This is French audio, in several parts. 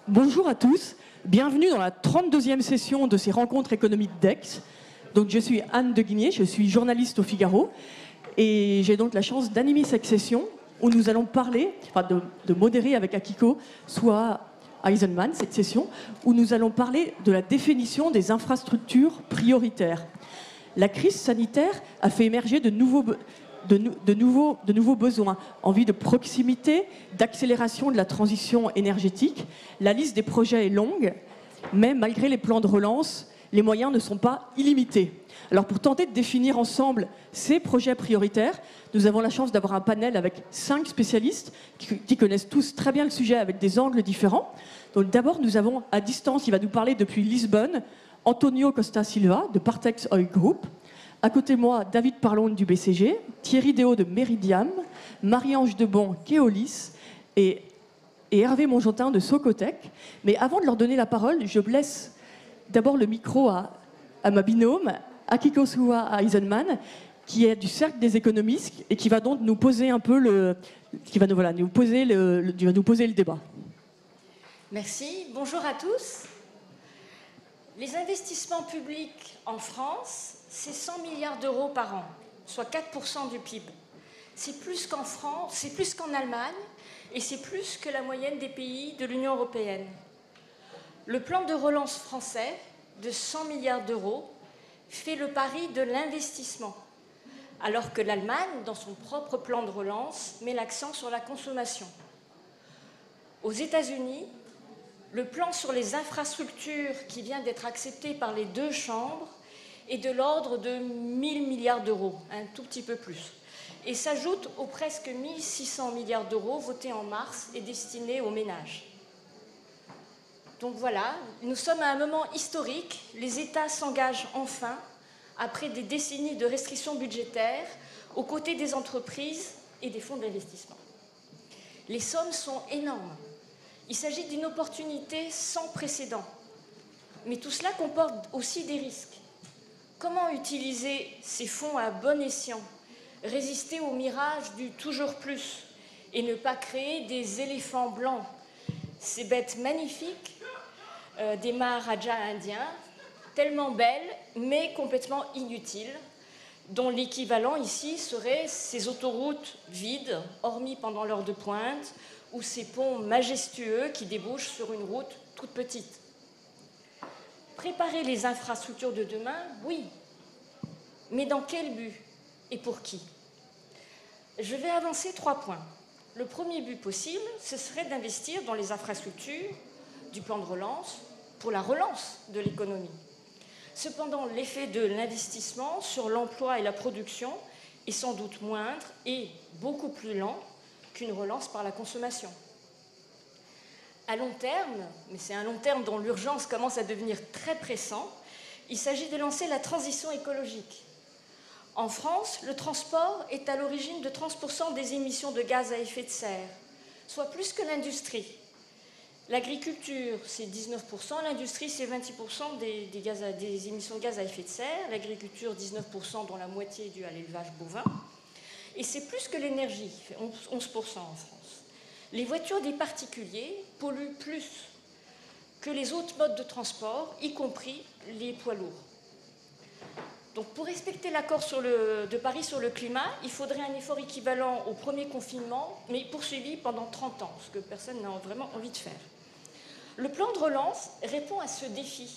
Bonjour à tous, bienvenue dans la 32e session de ces rencontres économiques d'Aix. Donc, je suis Anne de Guigné, je suis journaliste au Figaro et j'ai donc la chance d'animer cette session où nous allons parler, de modérer avec Akiko, soit Eisenman, cette session, où nous allons parler de la définition des infrastructures prioritaires. La crise sanitaire a fait émerger de nouveaux besoins, envie de proximité, d'accélération de la transition énergétique. La liste des projets est longue, mais malgré les plans de relance, les moyens ne sont pas illimités. Alors pour tenter de définir ensemble ces projets prioritaires, nous avons la chance d'avoir un panel avec 5 spécialistes qui connaissent tous très bien le sujet avec des angles différents. Donc d'abord, nous avons à distance, il va nous parler depuis Lisbonne, Antonio Costa Silva de Partex Oil Group. À côté de moi, David Parlone du BCG, Thierry Déo de Meridiam, Marie-Ange Debon, Keolis et Hervé Mongentin de Socotec. Mais avant de leur donner la parole, je laisse d'abord le micro à ma binôme, Akiko Suwa Eisenman, qui est du Cercle des économistes et qui va donc nous poser un peu nous poser le débat. Merci. Bonjour à tous. Les investissements publics en France, c'est 100 milliards d'euros par an, soit 4% du PIB. C'est plus qu'en France, c'est plus qu'en Allemagne et c'est plus que la moyenne des pays de l'Union européenne. Le plan de relance français de 100 milliards d'euros fait le pari de l'investissement, alors que l'Allemagne, dans son propre plan de relance, met l'accent sur la consommation. Aux États-Unis, le plan sur les infrastructures qui vient d'être accepté par les 2 chambres est de l'ordre de 1000 milliards d'euros, un tout petit peu plus, et s'ajoute aux presque 1600 milliards d'euros votés en mars et destinés aux ménages. Donc voilà, nous sommes à un moment historique. Les États s'engagent enfin, après des décennies de restrictions budgétaires, aux côtés des entreprises et des fonds d'investissement. Les sommes sont énormes. Il s'agit d'une opportunité sans précédent. Mais tout cela comporte aussi des risques. Comment utiliser ces fonds à bon escient, résister au mirage du toujours plus et ne pas créer des éléphants blancs, ces bêtes magnifiques des Maharajas indiens, tellement belles mais complètement inutiles, dont l'équivalent ici serait ces autoroutes vides, hormis pendant l'heure de pointe, ou ces ponts majestueux qui débouchent sur une route toute petite. Préparer les infrastructures de demain, oui, mais dans quel but et pour qui? Je vais avancer 3 points. Le premier but possible, ce serait d'investir dans les infrastructures du plan de relance pour la relance de l'économie. Cependant, l'effet de l'investissement sur l'emploi et la production est sans doute moindre et beaucoup plus lent qu'une relance par la consommation. À long terme, mais c'est un long terme dont l'urgence commence à devenir très pressant, il s'agit de lancer la transition écologique. En France, le transport est à l'origine de 30% des émissions de gaz à effet de serre, soit plus que l'industrie. L'agriculture, c'est 19%, l'industrie, c'est 26% des émissions de gaz à effet de serre, l'agriculture, 19%, dont la moitié est due à l'élevage bovin, et c'est plus que l'énergie, 11% en France. Les voitures des particuliers polluent plus que les autres modes de transport, y compris les poids lourds. Donc pour respecter l'accord de Paris sur le climat, il faudrait un effort équivalent au premier confinement, mais poursuivi pendant 30 ans, ce que personne n'a vraiment envie de faire. Le plan de relance répond à ce défi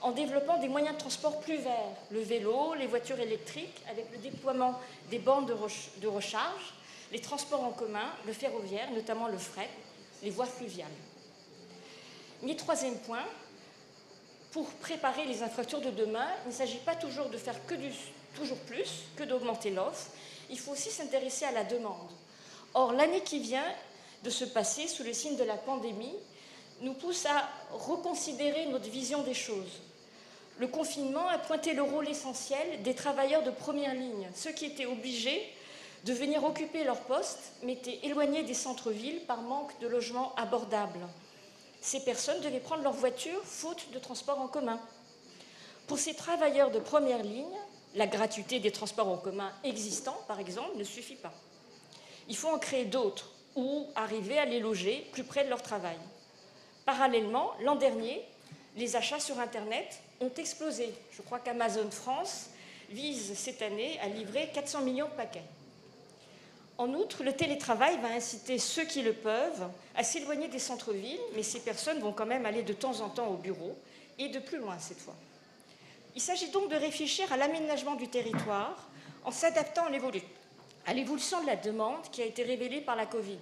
en développant des moyens de transport plus verts, le vélo, les voitures électriques, avec le déploiement des bornes de recharge, les transports en commun, le ferroviaire, notamment le fret, les voies fluviales. Mais troisième point, pour préparer les infrastructures de demain, il ne s'agit pas toujours de faire toujours plus, que d'augmenter l'offre. Il faut aussi s'intéresser à la demande. Or, l'année qui vient de se passer sous le signe de la pandémie nous pousse à reconsidérer notre vision des choses. Le confinement a pointé le rôle essentiel des travailleurs de première ligne, ceux qui étaient obligés de venir occuper leur poste, mais étaient éloignés des centres-villes par manque de logements abordables. Ces personnes devaient prendre leur voiture faute de transport en commun. Pour ces travailleurs de première ligne, la gratuité des transports en commun existants, par exemple, ne suffit pas. Il faut en créer d'autres ou arriver à les loger plus près de leur travail. Parallèlement, l'an dernier, les achats sur Internet ont explosé. Je crois qu'Amazon France vise cette année à livrer 400 millions de paquets. En outre, le télétravail va inciter ceux qui le peuvent à s'éloigner des centres-villes, mais ces personnes vont quand même aller de temps en temps au bureau, et de plus loin cette fois. Il s'agit donc de réfléchir à l'aménagement du territoire en s'adaptant à l'évolution de la demande qui a été révélée par la Covid,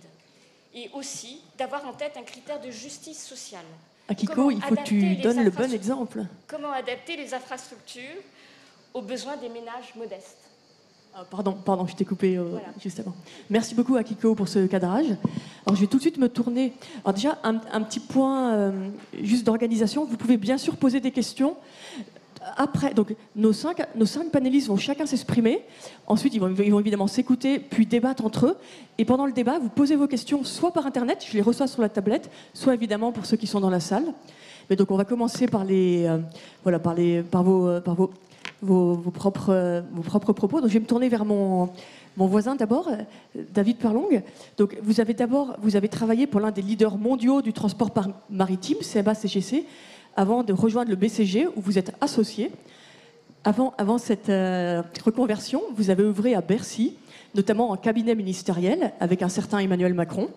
et aussi d'avoir en tête un critère de justice sociale. Akiko, il faut que tu donnes le bon exemple. Comment adapter les infrastructures aux besoins des ménages modestes. Pardon, je t'ai coupé voilà. Juste avant. Merci beaucoup Akiko pour ce cadrage. Alors je vais tout de suite me tourner. Alors déjà, un petit point juste d'organisation. Vous pouvez bien sûr poser des questions. Après, donc, nos cinq panélistes vont chacun s'exprimer. Ensuite, ils vont évidemment s'écouter, puis débattre entre eux. Et pendant le débat, vous posez vos questions soit par Internet, je les reçois sur la tablette, soit évidemment pour ceux qui sont dans la salle. Mais donc, on va commencer par vos propres propos. Donc, je vais me tourner vers mon voisin d'abord, David Perlong. Donc, vous avez travaillé pour l'un des leaders mondiaux du transport maritime, CMA CGC, avant de rejoindre le BCG, où vous êtes associé. Avant cette reconversion, vous avez œuvré à Bercy, notamment en cabinet ministériel, avec un certain Emmanuel Macron.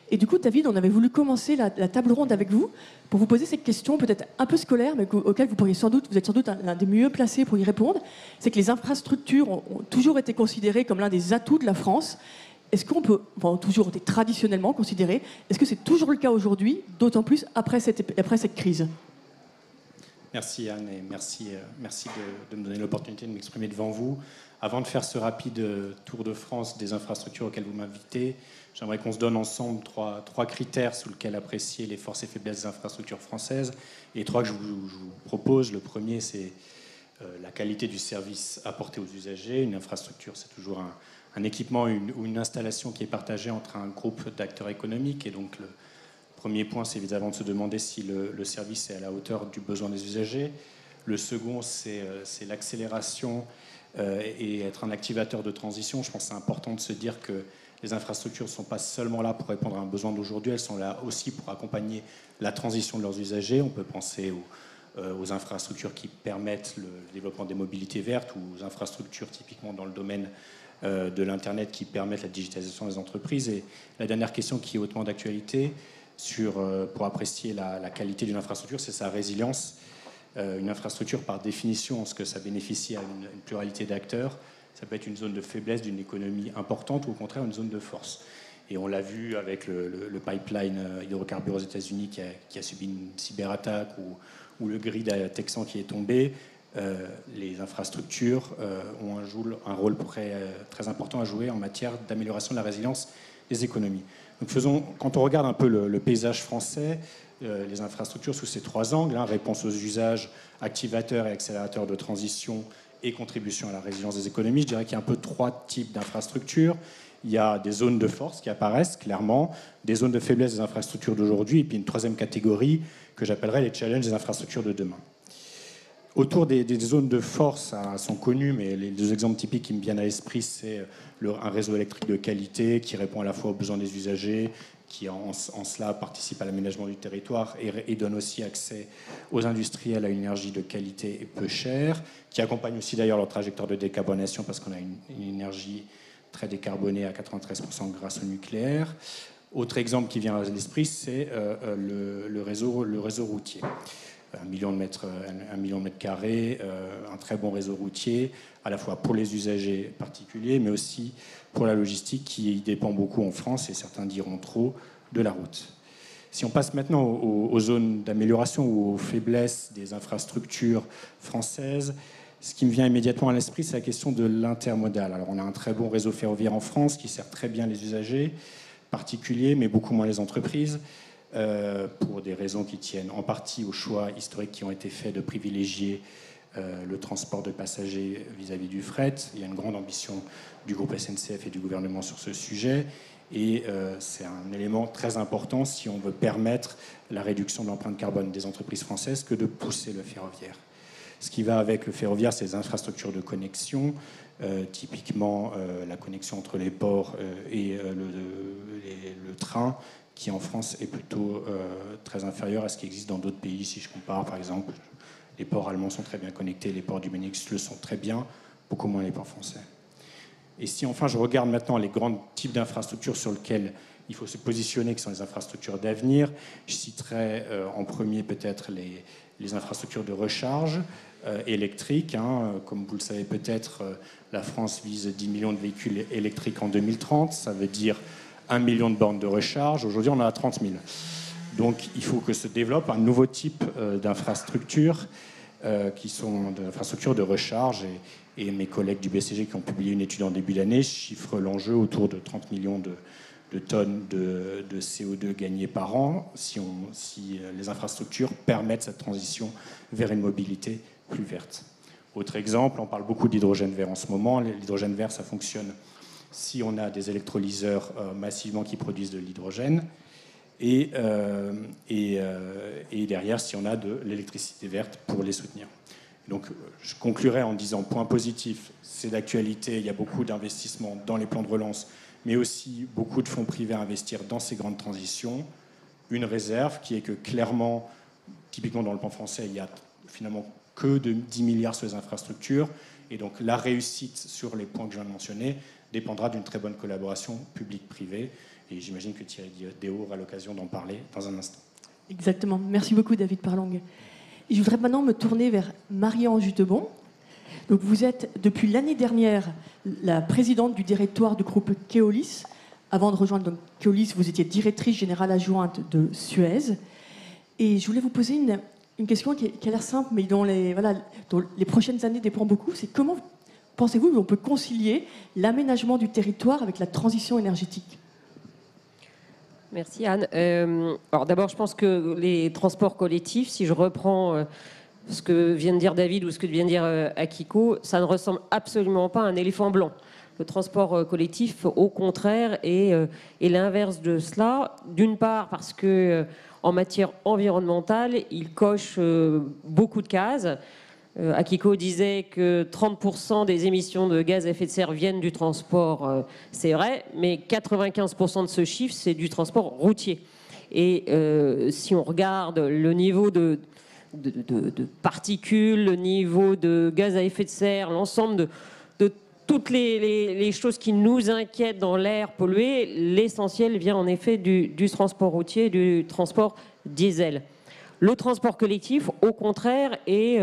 Et du coup, David, on avait voulu commencer la table ronde avec vous pour vous poser cette question, peut-être un peu scolaire, mais auquel vous êtes sans doute l'un des mieux placés pour y répondre. C'est que les infrastructures ont toujours été considérées comme l'un des atouts de la France. Est-ce qu'on peut, toujours été traditionnellement considéré, est-ce que c'est toujours le cas aujourd'hui, d'autant plus après cette crise ? Merci Anne et merci de me donner l'opportunité de m'exprimer devant vous. Avant de faire ce rapide tour de France des infrastructures auxquelles vous m'invitez, j'aimerais qu'on se donne ensemble trois critères sous lesquels apprécier les forces et faiblesses des infrastructures françaises. Et les trois que je vous propose, le premier c'est la qualité du service apporté aux usagers. Une infrastructure, c'est toujours un équipement ou une installation qui est partagée entre un groupe d'acteurs économiques. Et donc le premier point, c'est évidemment de se demander si le service est à la hauteur du besoin des usagers. Le second, c'est l'accélération et être un activateur de transition. Je pense que c'est important de se dire que les infrastructures ne sont pas seulement là pour répondre à un besoin d'aujourd'hui, elles sont là aussi pour accompagner la transition de leurs usagers. On peut penser aux infrastructures qui permettent le développement des mobilités vertes ou aux infrastructures typiquement dans le domaine de l'Internet qui permettent la digitalisation des entreprises. Et la dernière question qui est hautement d'actualité pour apprécier la qualité d'une infrastructure, c'est sa résilience. Une infrastructure, par définition, ce que ça bénéficie à une pluralité d'acteurs, ça peut être une zone de faiblesse d'une économie importante ou au contraire une zone de force. Et on l'a vu avec le pipeline hydrocarbures aux États-Unis qui a subi une cyberattaque ou le grid texan qui est tombé. Les infrastructures ont un rôle très important à jouer en matière d'amélioration de la résilience des économies. Donc quand on regarde un peu le paysage français, les infrastructures sous ces trois angles, réponse aux usages, activateurs et accélérateurs de transition et contribution à la résilience des économies, je dirais qu'il y a un peu trois types d'infrastructures. Il y a des zones de force qui apparaissent clairement, des zones de faiblesse des infrastructures d'aujourd'hui, et puis une troisième catégorie que j'appellerais les challenges des infrastructures de demain. Autour des zones de force sont connues, mais les deux exemples typiques qui me viennent à l'esprit, c'est un réseau électrique de qualité qui répond à la fois aux besoins des usagers, qui en cela participe à l'aménagement du territoire et donne aussi accès aux industriels à une énergie de qualité et peu chère, qui accompagne aussi d'ailleurs leur trajectoire de décarbonation parce qu'on a une énergie très décarbonée à 93% grâce au nucléaire. Autre exemple qui vient à l'esprit, c'est le réseau routier. 1 million de mètres carrés, un très bon réseau routier, à la fois pour les usagers particuliers, mais aussi pour la logistique qui dépend beaucoup en France, et certains diront trop, de la route. Si on passe maintenant aux zones d'amélioration ou aux faiblesses des infrastructures françaises, ce qui me vient immédiatement à l'esprit, c'est la question de l'intermodal. Alors on a un très bon réseau ferroviaire en France qui sert très bien les usagers particuliers, mais beaucoup moins les entreprises. Pour des raisons qui tiennent en partie aux choix historiques qui ont été faits de privilégier le transport de passagers vis-à-vis du fret. Il y a une grande ambition du groupe SNCF et du gouvernement sur ce sujet. Et c'est un élément très important si on veut permettre la réduction de l'empreinte carbone des entreprises françaises que de pousser le ferroviaire. Ce qui va avec le ferroviaire, c'est les infrastructures de connexion, typiquement la connexion entre les ports et le train, qui en France est plutôt très inférieur à ce qui existe dans d'autres pays. Si je compare, par exemple, les ports allemands sont très bien connectés, les ports du Benelux le sont très bien, beaucoup moins les ports français. Et si enfin je regarde maintenant les grands types d'infrastructures sur lesquelles il faut se positionner, qui sont les infrastructures d'avenir, je citerai en premier peut-être les infrastructures de recharge électrique. Comme vous le savez peut-être, la France vise 10 millions de véhicules électriques en 2030, ça veut dire 1 million de bornes de recharge. Aujourd'hui, on en a 30 000. Donc, il faut que se développe un nouveau type d'infrastructures qui sont des infrastructures de recharge. Et mes collègues du BCG qui ont publié une étude en début d'année chiffrent l'enjeu autour de 30 millions de tonnes de CO2 gagnées par an si les infrastructures permettent cette transition vers une mobilité plus verte. Autre exemple, on parle beaucoup d'hydrogène vert en ce moment. L'hydrogène vert, ça fonctionne si on a des électrolyseurs massivement qui produisent de l'hydrogène et derrière si on a de l'électricité verte pour les soutenir. Donc je conclurai en disant point positif, c'est d'actualité, il y a beaucoup d'investissements dans les plans de relance, mais aussi beaucoup de fonds privés à investir dans ces grandes transitions. Une réserve qui est que clairement, typiquement dans le plan français, il n'y a finalement que de 10 milliards sur les infrastructures, et donc la réussite sur les points que je viens de mentionner dépendra d'une très bonne collaboration publique-privée, et j'imagine que Thierry Déaut aura l'occasion d'en parler dans un instant. Exactement. Merci beaucoup David Parlang. Je voudrais maintenant me tourner vers Marie-Ange Jutebon. Donc vous êtes depuis l'année dernière la présidente du directoire du groupe Keolis. Avant de rejoindre donc Keolis, vous étiez directrice générale adjointe de Suez. Et je voulais vous poser une question qui a l'air simple, mais dont les prochaines années dépendent beaucoup. C'est comment pensez-vous qu'on peut concilier l'aménagement du territoire avec la transition énergétique ? Merci Anne. Alors d'abord, je pense que les transports collectifs, si je reprends ce que vient de dire David ou ce que vient de dire Akiko, ça ne ressemble absolument pas à un éléphant blanc. Le transport collectif, au contraire, est l'inverse de cela. D'une part, parce que en matière environnementale, il coche beaucoup de cases. Akiko disait que 30% des émissions de gaz à effet de serre viennent du transport, c'est vrai, mais 95% de ce chiffre, c'est du transport routier. Et si on regarde le niveau de particules, le niveau de gaz à effet de serre, l'ensemble de toutes les choses qui nous inquiètent dans l'air pollué, l'essentiel vient en effet du transport routier, du transport diesel. Le transport collectif, au contraire, est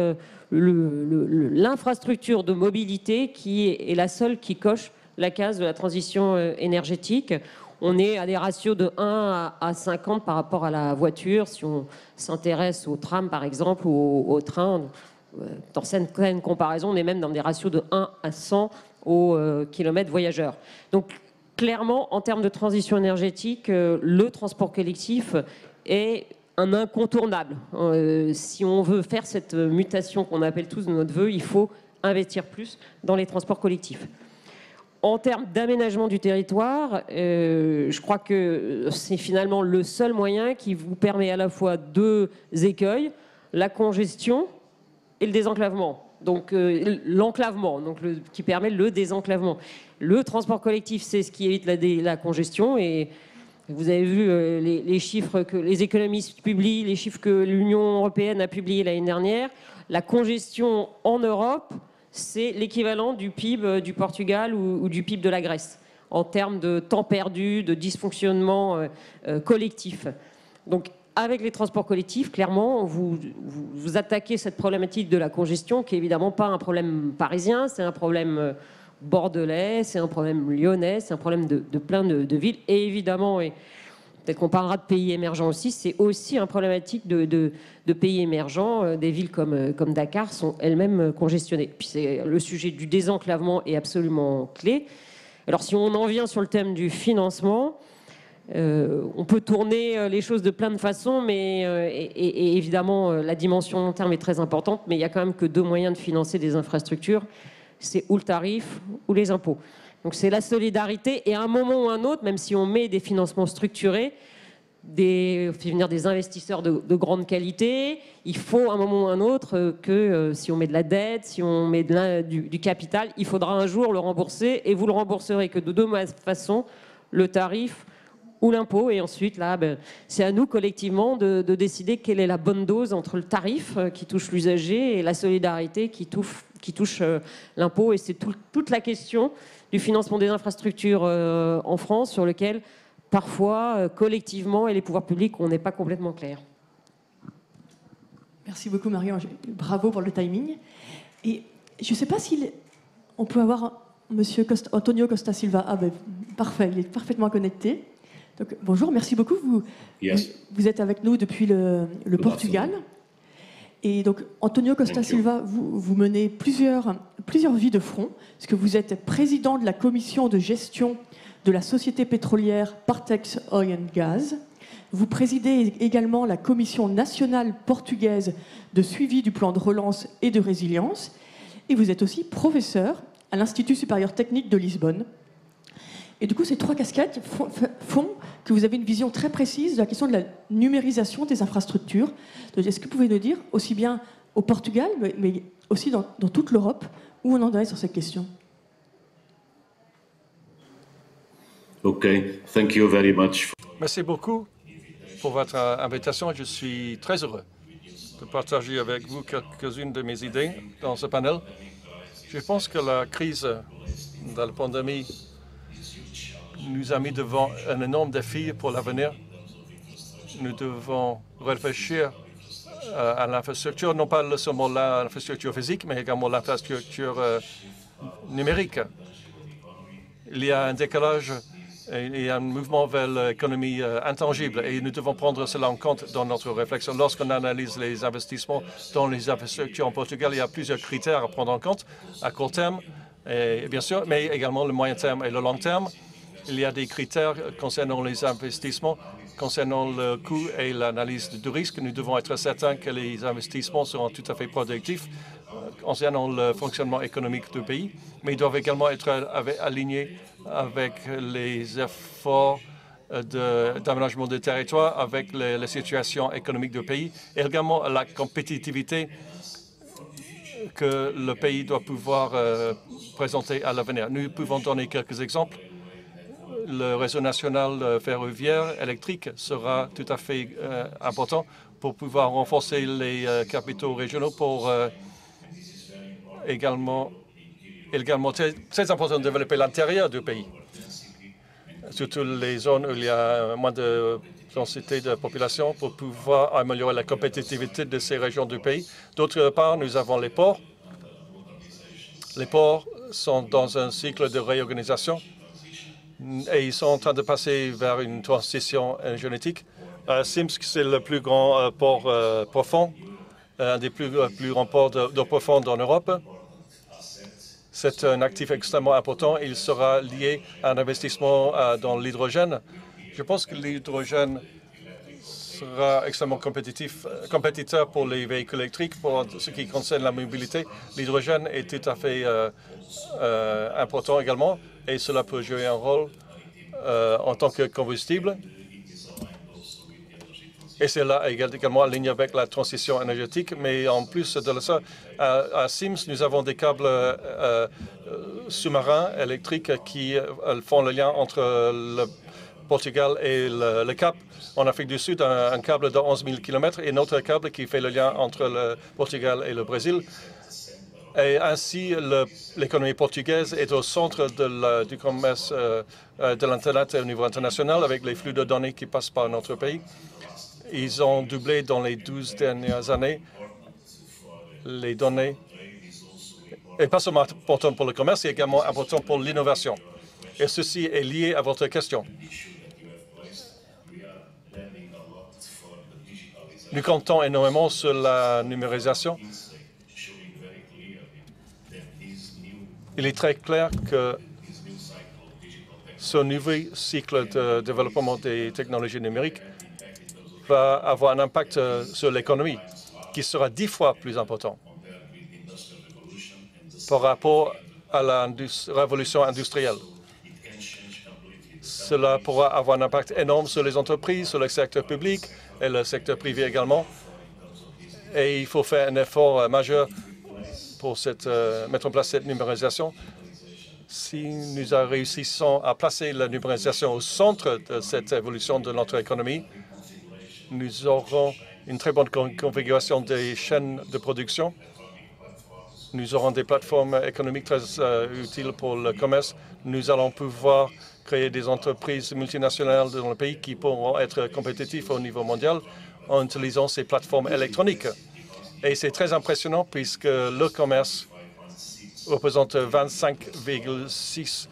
l'infrastructure de mobilité qui est la seule qui coche la case de la transition énergétique. On est à des ratios de 1 à 50 par rapport à la voiture. Si on s'intéresse au tram, par exemple, ou au train, dans certaines comparaisons, on est même dans des ratios de 1 à 100 au kilomètre voyageur. Donc, clairement, en termes de transition énergétique, le transport collectif est un incontournable. Si on veut faire cette mutation qu'on appelle tous de notre vœu, il faut investir plus dans les transports collectifs. En termes d'aménagement du territoire, je crois que c'est finalement le seul moyen qui vous permet à la fois deux écueils, la congestion et le désenclavement. Donc l'enclavement, qui permet le désenclavement. Le transport collectif, c'est ce qui évite la congestion. Et vous avez vu les chiffres que les économistes publient, les chiffres que l'Union européenne a publiés l'année dernière. La congestion en Europe, c'est l'équivalent du PIB du Portugal ou du PIB de la Grèce, en termes de temps perdu, de dysfonctionnement collectif. Donc, avec les transports collectifs, clairement, vous attaquez cette problématique de la congestion, qui n'est évidemment pas un problème parisien, c'est un problème bordelais, c'est un problème lyonnais, c'est un problème de plein de villes. Et évidemment, et peut-être qu'on parlera de pays émergents aussi, c'est aussi un problématique de pays émergents. Des villes comme Dakar sont elles-mêmes congestionnées. Puis le sujet du désenclavement est absolument clé. Alors si on en vient sur le thème du financement, on peut tourner les choses de plein de façons, mais et évidemment la dimension long terme est très importante, mais il n'y a quand même que deux moyens de financer des infrastructures, c'est ou le tarif ou les impôts. Donc c'est la solidarité, et à un moment ou un autre, même si on met des financements structurés, fait venir des investisseurs de grande qualité, il faut à un moment ou un autre que si on met de la dette, si on met du capital, il faudra un jour le rembourser, et vous le rembourserez que de deux façons, le tarif ou l'impôt. Et ensuite, là, c'est à nous collectivement de décider quelle est la bonne dose entre le tarif qui touche l'usager et la solidarité qui touche l'impôt. Et c'est toute la question du financement des infrastructures en France, sur lequel, parfois, collectivement, et les pouvoirs publics, on n'est pas complètement clair. Merci beaucoup, Marion. Bravo pour le timing. Et je ne sais pas on peut avoir Monsieur Antonio Costa Silva. Ah ben, parfait, il est parfaitement connecté. Donc, bonjour, merci beaucoup. Vous êtes avec nous depuis le Portugal. Et donc, Antonio Costa Silva, vous menez plusieurs vies de front, parce que vous êtes président de la commission de gestion de la société pétrolière Partex Oil and Gas. Vous présidez également la commission nationale portugaise de suivi du plan de relance et de résilience. Et vous êtes aussi professeur à l'Institut supérieur technique de Lisbonne. Et du coup, ces trois casquettes font que vous avez une vision très précise de la question de la numérisation des infrastructures. Est-ce que vous pouvez nous dire, aussi bien au Portugal, mais aussi dans toute l'Europe, où on en est sur cette question? OK, thank you very much. Merci beaucoup pour votre invitation. Je suis très heureux de partager avec vous quelques-unes de mes idées dans ce panel. Je pense que la crise de la pandémie nous a mis devant un énorme défi pour l'avenir. Nous devons réfléchir à l'infrastructure, non pas seulement l'infrastructure physique, mais également l'infrastructure numérique. Il y a un décalage et un mouvement vers l'économie intangible, et nous devons prendre cela en compte dans notre réflexion. Lorsqu'on analyse les investissements dans les infrastructures en Portugal, il y a plusieurs critères à prendre en compte, à court terme, et bien sûr, mais également le moyen terme et le long terme. Il y a des critères concernant les investissements, concernant le coût et l'analyse du risque. Nous devons être certains que les investissements seront tout à fait productifs concernant le fonctionnement économique du pays, mais ils doivent également être alignés avec les efforts d'aménagement du territoire, avec la situation économique du pays, et également la compétitivité que le pays doit pouvoir présenter à l'avenir. Nous pouvons donner quelques exemples. Le réseau national ferroviaire électrique sera tout à fait important pour pouvoir renforcer les capitaux régionaux, pour également très important de développer l'intérieur du pays, surtout les zones où il y a moins de densité de population, pour pouvoir améliorer la compétitivité de ces régions du pays. D'autre part, nous avons les ports. Les ports sont dans un cycle de réorganisation et ils sont en train de passer vers une transition énergétique. Simsk, c'est le plus grand port profond, un des plus grands ports d'eau profonde en Europe. C'est un actif extrêmement important. Il sera lié à un investissement dans l'hydrogène. Je pense que l'hydrogène sera extrêmement compétiteur pour les véhicules électriques. Pour ce qui concerne la mobilité, l'hydrogène est tout à fait important également, et cela peut jouer un rôle en tant que combustible. Et c'est là également aligné avec la transition énergétique. Mais en plus de ça, à Sims, nous avons des câbles sous-marins électriques qui font le lien entre le Portugal et le Cap en Afrique du Sud, un câble de 11 000 km, et un autre câble qui fait le lien entre le Portugal et le Brésil. Et ainsi, l'économie portugaise est au centre du commerce de l'Internet au niveau international, avec les flux de données qui passent par notre pays. Ils ont doublé dans les 12 dernières années les données. Et pas seulement important pour le commerce, c'est également important pour l'innovation. Et ceci est lié à votre question. Nous comptons énormément sur la numérisation. Il est très clair que ce nouveau cycle de développement des technologies numériques va avoir un impact sur l'économie qui sera 10 fois plus important par rapport à la révolution industrielle. Cela pourra avoir un impact énorme sur les entreprises, sur le secteur public et le secteur privé également. Et il faut faire un effort majeur pour mettre en place cette numérisation. Si nous réussissons à placer la numérisation au centre de cette évolution de notre économie, nous aurons une très bonne configuration des chaînes de production. Nous aurons des plateformes économiques très utiles pour le commerce. Nous allons pouvoir créer des entreprises multinationales dans le pays qui pourront être compétitifs au niveau mondial en utilisant ces plateformes électroniques. Et c'est très impressionnant puisque le commerce représente 25,6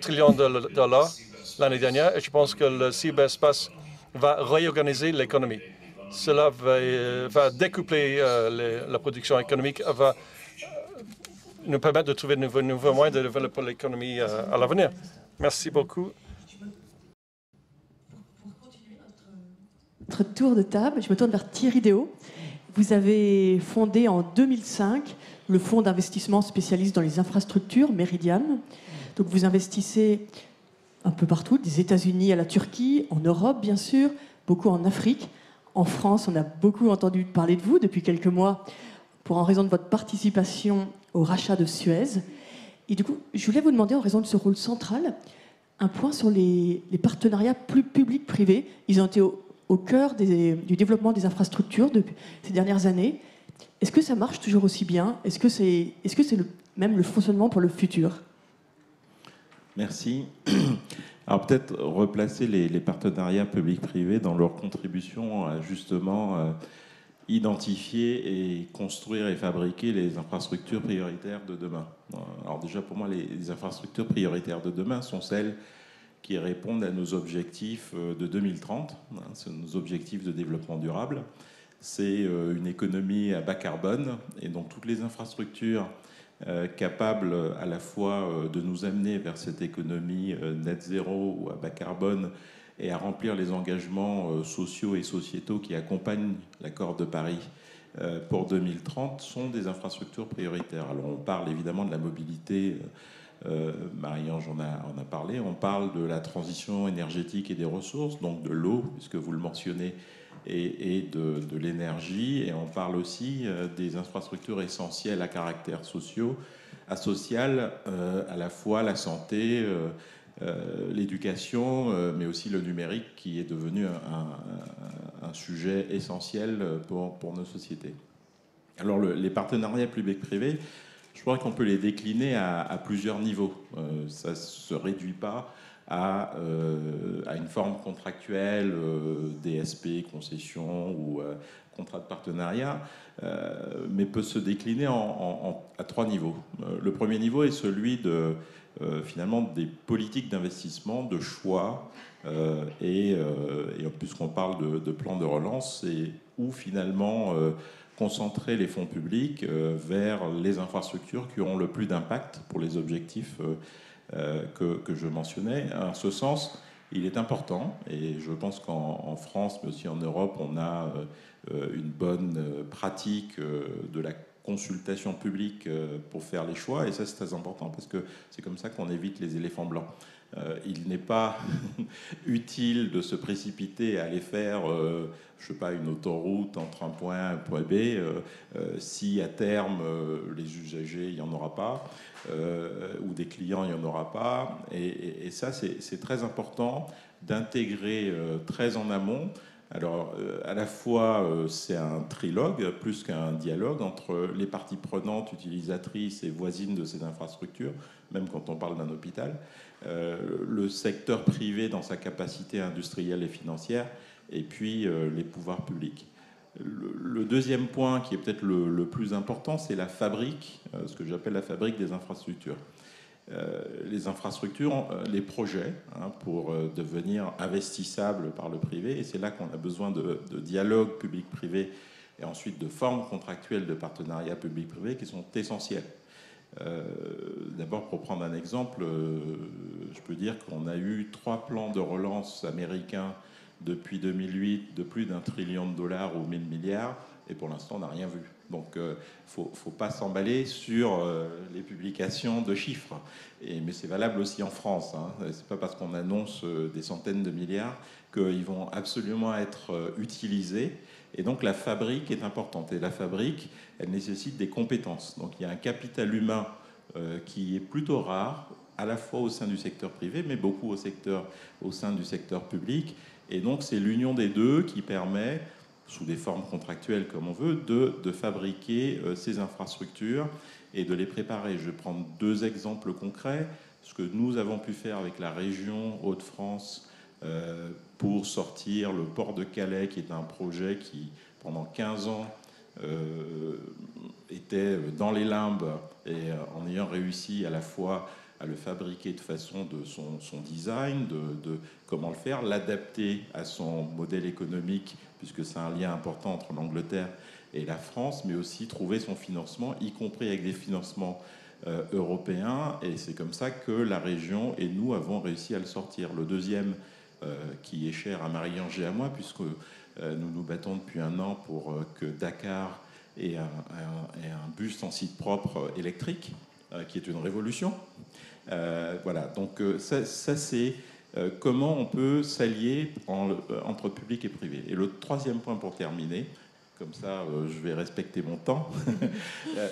trillions de dollars l'année dernière. Et je pense que le cyberespace va réorganiser l'économie. Cela va découpler la production économique, va nous permettre de trouver de nouveaux moyens de développer l'économie à l'avenir. Merci beaucoup. Notre tour de table, je me tourne vers Thierry Déot. Vous avez fondé en 2005 le fonds d'investissement spécialiste dans les infrastructures, Meridian. Donc vous investissez un peu partout, des États-Unis à la Turquie, en Europe bien sûr, beaucoup en Afrique. En France, on a beaucoup entendu parler de vous depuis quelques mois en raison de votre participation au rachat de Suez. Et du coup, je voulais vous demander, en raison de ce rôle central, un point sur les partenariats plus publics-privés. Ils ont été au cœur du développement des infrastructures depuis ces dernières années. Est-ce que ça marche toujours aussi bien? Est-ce que c'est même le fonctionnement pour le futur? Merci. Alors peut-être replacer les partenariats publics-privés dans leur contribution à justement identifier et construire et fabriquer les infrastructures prioritaires de demain. Alors déjà pour moi, les infrastructures prioritaires de demain sont celles qui répondent à nos objectifs de 2030, c'est nos objectifs de développement durable. C'est une économie à bas carbone, et donc toutes les infrastructures capables à la fois de nous amener vers cette économie net zéro ou à bas carbone et à remplir les engagements sociaux et sociétaux qui accompagnent l'accord de Paris pour 2030 sont des infrastructures prioritaires. Alors on parle évidemment de la mobilité, Marie-Ange en a parlé, on parle de la transition énergétique et des ressources, donc de l'eau, puisque vous le mentionnez, et de l'énergie, et on parle aussi des infrastructures essentielles à caractère social, à la fois la santé, l'éducation, mais aussi le numérique qui est devenu un sujet essentiel pour nos sociétés. Alors les partenariats publics-privés, je crois qu'on peut les décliner à plusieurs niveaux. Ça ne se réduit pas à une forme contractuelle, DSP, concession ou contrat de partenariat, mais peut se décliner à trois niveaux. Le premier niveau est celui finalement des politiques d'investissement, de choix, et puisqu'on parle de plan de relance, c'est où finalement concentrer les fonds publics vers les infrastructures qui auront le plus d'impact pour les objectifs que je mentionnais. En ce sens, il est important, et je pense qu'en France, mais aussi en Europe, on a une bonne pratique de la consultation publique pour faire les choix, et ça c'est très important parce que c'est comme ça qu'on évite les éléphants blancs. Il n'est pas utile de se précipiter à aller faire, je sais pas, une autoroute entre un point A et un point B si à terme les usagers, il n'y en aura pas, ou des clients, il n'y en aura pas. Et ça, c'est très important d'intégrer très en amont. Alors, à la fois, c'est un trilogue, plus qu'un dialogue, entre les parties prenantes, utilisatrices et voisines de ces infrastructures, même quand on parle d'un hôpital, le secteur privé dans sa capacité industrielle et financière, et puis les pouvoirs publics. Le deuxième point, qui est peut-être le plus important, c'est la fabrique, ce que j'appelle la fabrique des infrastructures. Les infrastructures, les projets, pour devenir investissables par le privé, et c'est là qu'on a besoin de dialogue public-privé et ensuite de formes contractuelles de partenariat public-privé qui sont essentielles. D'abord, pour prendre un exemple, je peux dire qu'on a eu 3 plans de relance américains depuis 2008 de plus d'1 trillion de dollars ou 1000 milliards, et pour l'instant, on n'a rien vu. Donc, faut pas s'emballer sur les publications de chiffres. Mais c'est valable aussi en France. C'est pas parce qu'on annonce des centaines de milliards qu'ils vont absolument être utilisés. Et donc, la fabrique est importante. Et la fabrique, elle nécessite des compétences. Donc, il y a un capital humain qui est plutôt rare, à la fois au sein du secteur privé, mais beaucoup au sein du secteur public. Et donc, c'est l'union des deux qui permet, sous des formes contractuelles comme on veut, de fabriquer ces infrastructures et de les préparer. Je vais prendre 2 exemples concrets. Ce que nous avons pu faire avec la région Hauts-de-France pour sortir le port de Calais, qui est un projet qui, pendant 15 ans, était dans les limbes, et en ayant réussi à la fois à le fabriquer de façon de son design, de comment le faire, l'adapter à son modèle économique, puisque c'est un lien important entre l'Angleterre et la France, mais aussi trouver son financement, y compris avec des financements européens. Et c'est comme ça que la région et nous avons réussi à le sortir. Le deuxième, qui est cher à Marie-Ange et à moi, puisque nous nous battons depuis 1 an pour que Dakar ait un bus en site propre électrique, qui est une révolution. Voilà, donc ça c'est comment on peut s'allier entre public et privé. Et le 3e point pour terminer, comme ça je vais respecter mon temps,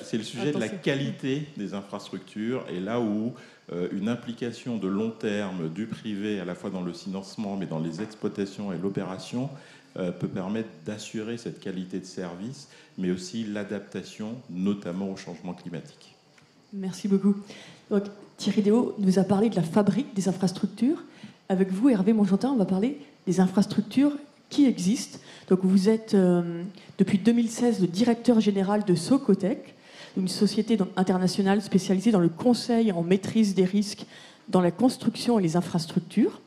c'est le sujet de la qualité des infrastructures, et là où une implication de long terme du privé, à la fois dans le financement, mais dans les exploitations et l'opération, peut permettre d'assurer cette qualité de service, mais aussi l'adaptation, notamment au changement climatique. Merci beaucoup. Donc, Thierry Déault nous a parlé de la fabrique des infrastructures. Avec vous, Hervé Mongentin, on va parler des infrastructures qui existent. Donc, vous êtes depuis 2016 le directeur général de Socotec, une société internationale spécialisée dans le conseil en maîtrise des risques dans la construction et les infrastructures.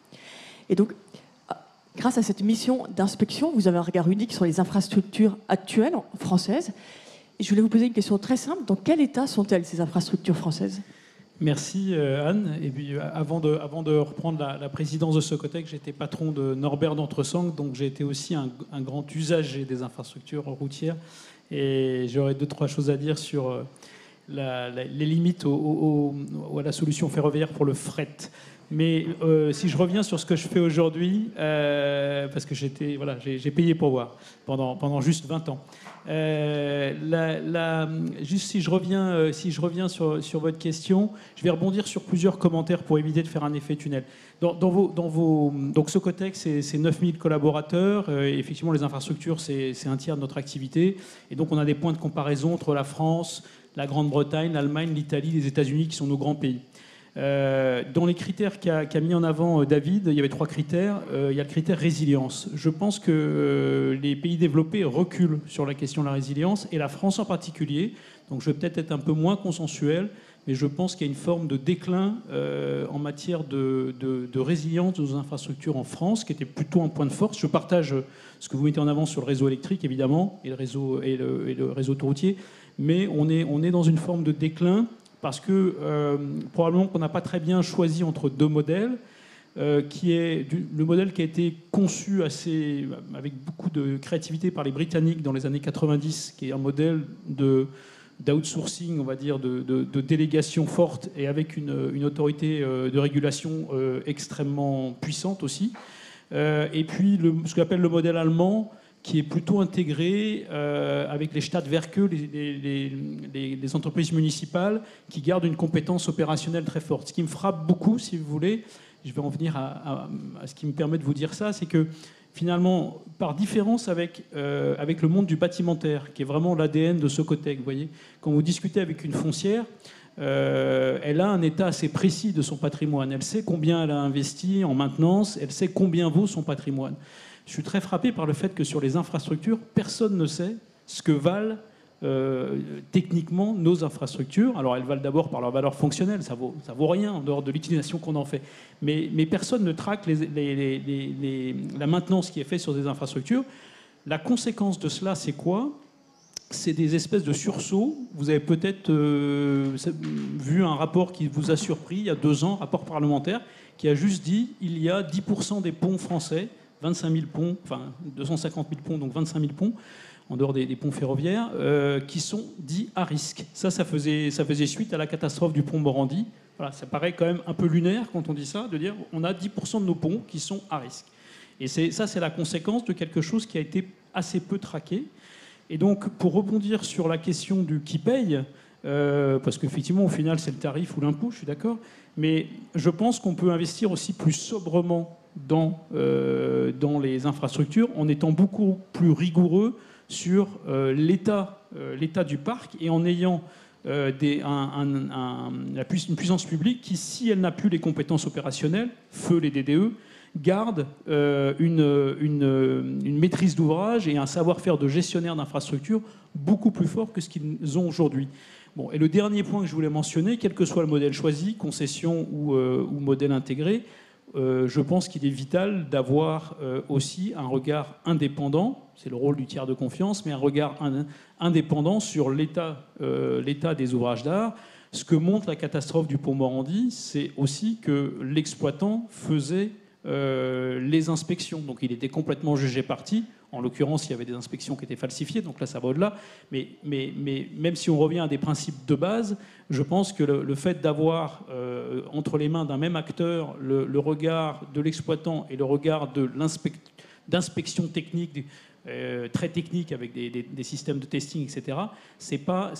Et donc, grâce à cette mission d'inspection, vous avez un regard unique sur les infrastructures actuelles françaises. Et je voulais vous poser une question très simple. Dans quel état sont-elles, ces infrastructures françaises ? Merci Anne. Et puis avant de reprendre la présidence de Socotec, j'étais patron de Norbert d'Entresang, donc j'ai été aussi un grand usager des infrastructures routières. Et j'aurais 2-3 choses à dire sur les limites à la solution ferroviaire pour le fret. Mais si je reviens sur ce que je fais aujourd'hui, parce que j'ai payé pour voir pendant juste 20 ans. Juste si je reviens sur votre question, je vais rebondir sur plusieurs commentaires pour éviter de faire un effet tunnel. Donc Socotec, c'est 9000 collaborateurs. Effectivement, les infrastructures, c'est 1/3 de notre activité. Et donc, on a des points de comparaison entre la France, la Grande-Bretagne, l'Allemagne, l'Italie, les États-Unis, qui sont nos grands pays. Dans les critères qu'a mis en avant David, il y avait 3 critères. Il y a le critère résilience. Je pense que les pays développés reculent sur la question de la résilience, et la France en particulier. Donc je vais peut-être être un peu moins consensuel, mais je pense qu'il y a une forme de déclin en matière de résilience de nos infrastructures en France, qui était plutôt un point de force. Je partage ce que vous mettez en avant sur le réseau électrique, évidemment, et le réseau autoroutier, mais on est dans une forme de déclin, parce que probablement qu'on n'a pas très bien choisi entre 2 modèles, qui est le modèle qui a été conçu avec beaucoup de créativité par les Britanniques dans les années 90, qui est un modèle d'outsourcing, on va dire, de délégation forte, et avec une autorité de régulation extrêmement puissante aussi. Et puis ce qu'on appelle le modèle allemand, qui est plutôt intégré avec les Stadtwerke, les entreprises municipales, qui gardent une compétence opérationnelle très forte. Ce qui me frappe beaucoup, si vous voulez, je vais en venir à ce qui me permet de vous dire ça, c'est que finalement, par différence avec le monde du bâtimentaire, qui est vraiment l'ADN de Socotec, vous voyez, quand vous discutez avec une foncière, elle a un état assez précis de son patrimoine. Elle sait combien elle a investi en maintenance, elle sait combien vaut son patrimoine. Je suis très frappé par le fait que sur les infrastructures, personne ne sait ce que valent techniquement nos infrastructures. Alors elles valent d'abord par leur valeur fonctionnelle, ça vaut rien en dehors de l'utilisation qu'on en fait. Mais personne ne traque la maintenance qui est faite sur des infrastructures. La conséquence de cela, c'est quoi ? C'est des espèces de sursauts. Vous avez peut-être vu un rapport qui vous a surpris il y a 2 ans, rapport parlementaire, qui a juste dit il y a 10% des ponts français, 25 000 ponts, enfin 250 000 ponts, donc 25 000 ponts, en dehors des ponts ferroviaires, qui sont dits à risque. Ça faisait suite à la catastrophe du pont Morandi. Voilà, ça paraît quand même un peu lunaire quand on dit ça, de dire on a 10% de nos ponts qui sont à risque. Et ça, c'est la conséquence de quelque chose qui a été assez peu traqué. Et donc, pour rebondir sur la question du qui paye, parce qu'effectivement, au final, c'est le tarif ou l'impôt, je suis d'accord. Mais je pense qu'on peut investir aussi plus sobrement dans les infrastructures en étant beaucoup plus rigoureux sur l'état du parc et en ayant une puissance publique qui, si elle n'a plus les compétences opérationnelles, feu les DDE, garde une maîtrise d'ouvrage et un savoir-faire de gestionnaire d'infrastructures beaucoup plus fort que ce qu'ils ont aujourd'hui. Bon, et le dernier point que je voulais mentionner, quel que soit le modèle choisi, concession ou modèle intégré, je pense qu'il est vital d'avoir aussi un regard indépendant, c'est le rôle du tiers de confiance, mais un regard indépendant sur l'état des ouvrages d'art. Ce que montre la catastrophe du pont Morandi, c'est aussi que l'exploitant faisait les inspections. Donc il était complètement jugé parti. En l'occurrence, il y avait des inspections qui étaient falsifiées, donc là ça va au-delà. Mais même si on revient à des principes de base, je pense que le fait d'avoir entre les mains d'un même acteur le regard de l'exploitant et le regard d'inspection technique, très technique avec des systèmes de testing, etc., ce